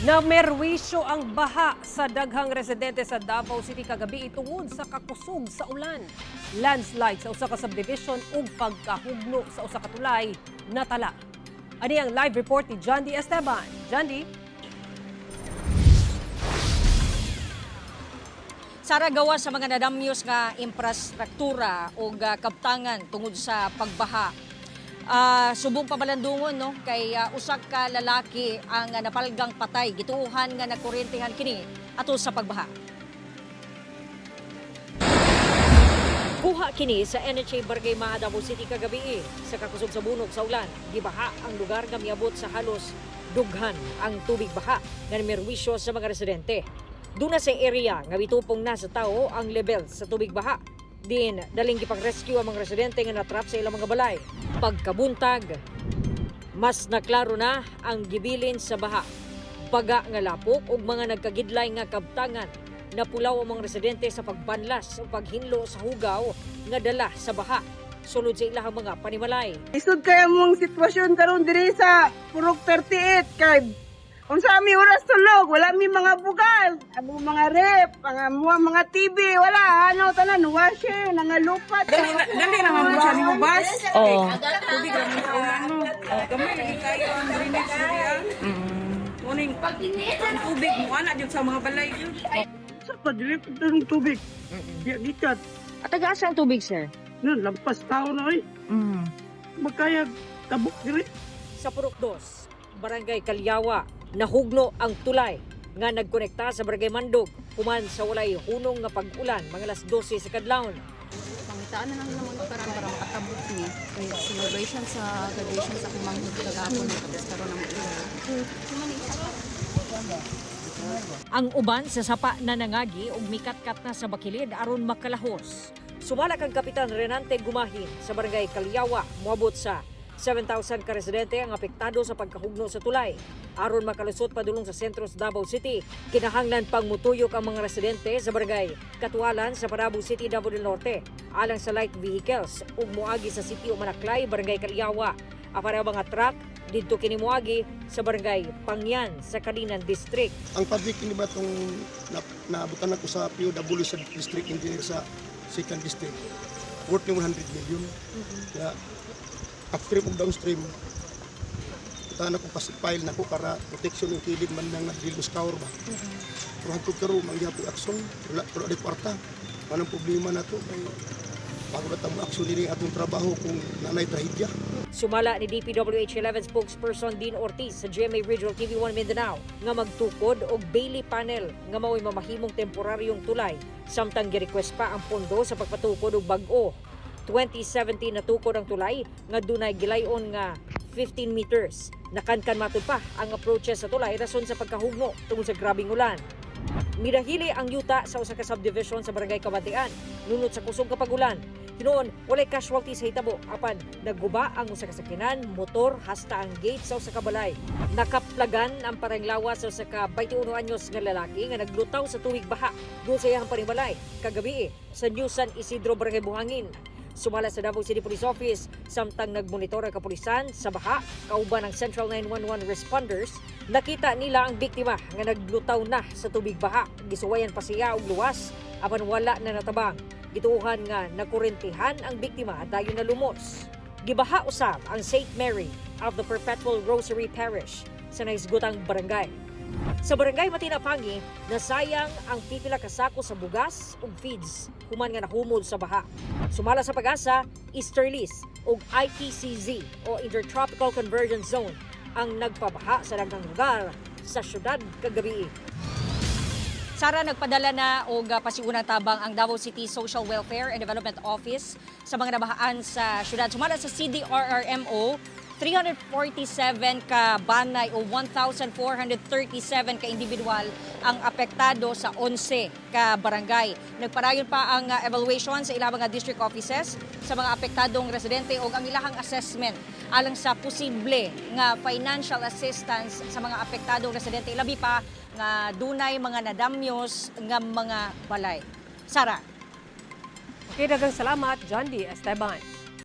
Na merwisyo ang baha sa daghang residente sa Davao City kagabi tungod sa kakusog sa ulan. Landslide sa usa ka subdivision ug pagkahugno sa usa ka tulay natala. Ani ang live report ni John D. Esteban. John D. Sara, gawa sa mga nadamyos nga infrastruktura o kabtangan tungod sa pagbaha. Subong pabalandungon no kay usak ka lalaki ang napalgang patay gituuhan nga nagkuryentihan kini ato sa pagbaha. Kuha kini sa NHA Barangay Maa, Davao City kagabi sa kakusog sa bunog sa ulan. Gibaha ang lugar nga miabot sa halos dughan ang tubig baha nga merwisyo sa mga residente. Duna sa area nga bitupong na sa tao ang level sa tubig baha. Din daling gipang-rescue ang mga residente nga natrap sa ilang mga balay. Pagkabuntag, mas naklaro na ang gibilin sa baha. Baga nga lapok ug mga nagkagidlay nga kabtangan. Napulaw ang mga residente sa pagbanlas o paghinlo sa hugaw nga dala sa baha. Sulod sa ilang mga panimalay. Isod kaya mong sitwasyon karon diri sa Purok 38 kay kung sa ami oras tulog, wala mi mga bugal, abo mga rep, mga TV, wala ano tanan washer, nangalupat. Dali naman mo siya ni Hubas. Oo. Tubig lang sa ulan no. Gamay lagi kayo ang drainage diri ah. Muning ang tubig mo ana jud sa mga balay yun. Sa padili ng tubig. Biya gikat. At taga-asa ang tubig, sir? Nan lampas tao na oy. Magkayag tabok diri. Sa Purok 2, Barangay Kalyawa, nahugno ang tulay nga nagkonekta sa Barangay Mandog human sa walay hunong nga pag-ulan mga alas 12 sa kadlawon. Pangitaan na lang naman parang para makatabot ni celebration sa graduation sa kumangkot kagapon tapos karon ang ulan. Ang uban sa sapa na nangagi ug mikatkat na sa bakilid aron makalahos. Sumala kang Kapitan Renante Gumahin sa Barangay Kalyawa, moabot sa 7,000 ka residente ang apektado sa pagkahugno sa tulay. Aron makalusot padulong sa sentro sa Davao City, kinahanglan pang mutuyok ang mga residente sa barangay Katualan sa Parabo City, Davao del Norte, alang sa light vehicles ug moagi sa City o Manaklay, Barangay Kalyawa. Para mga truck didto kini moagi sa Barangay Pangyan sa Kalinan District. Ang public ni ba itong naabutan ako sa POW sa district engineer sa 2nd district, worth ni 100 million. Kaya upstream ug downstream, itahan ako pasipile na ko para protection ng kilid man nang nagdilbos tower ba. Pero hangtod karon mangyapi aksyon, wala di kwarta. Anong problema na to? Bago na tamo aksyon diri atong trabaho kung nanay trahedya. Sumala ni DPWH 11 spokesperson Dean Ortiz sa GMA Regional TV1 Mindanao nga magtukod og Bailey panel nga mao'y mamahimong temporaryong tulay samtang gi-request pa ang pondo sa pagpatukod og bag-o. 2017 natukod ang tulay nga dunay gilayon nga 15 meters. Nakankan matud pa ang approaches sa tulay rason sa pagkahugno tungod sa grabing ulan. Midahili ang yuta sa usa ka subdivision sa Barangay Kabatian nunot sa kusog kapag ulan. Hinoon, walay casualty sa hitabo apan nagguba ang usa ka sakyanan, motor hasta ang gate sa usa ka balay. Nakaplagan ang paranglawas sa usa ka 21 anyos nga lalaki nga naglutaw sa tuwig baha doon sa iyang panimalay kagabi sa New San Isidro, Barangay Buhangin. Sumala sa Davao City Police Office samtang nagmonitor ang kapulisan sa baha kauban ng Central 911 responders, nakita nila ang biktima nga naglutaw na sa tubig baha. Gisuwayan pa siya og luwas apan wala na natabang. Gituuhan nga nakurentihan ang biktima at dayon na lumos. Gibaha usab ang St. Mary of the Perpetual Rosary Parish sa naisgutang barangay. Sa Barangay Matinapangi, nasayang ang pipila ka sako sa bugas ug feeds human nga nahumol sa baha. Sumala sa Pag-asa, Easterlies ug ITCZ o Intertropical Convergence Zone ang nagpabaha sa daghang lugar sa syudad kagabi. Sara, nagpadala na og pasiunang tabang ang Davao City Social Welfare and Development Office sa mga nabahaan sa syudad. Sumala sa CDRRMO, 347 ka banay o 1,437 ka individual ang apektado sa 11 ka barangay. Nagparayon pa ang evaluation sa ilang mga district offices sa mga apektadong residente o ang ilahang assessment alang sa posible nga financial assistance sa mga apektadong residente. Ilabi pa nga dunay mga nadamyos nga mga balay. Sara. Okay, daghang salamat, John D. Esteban.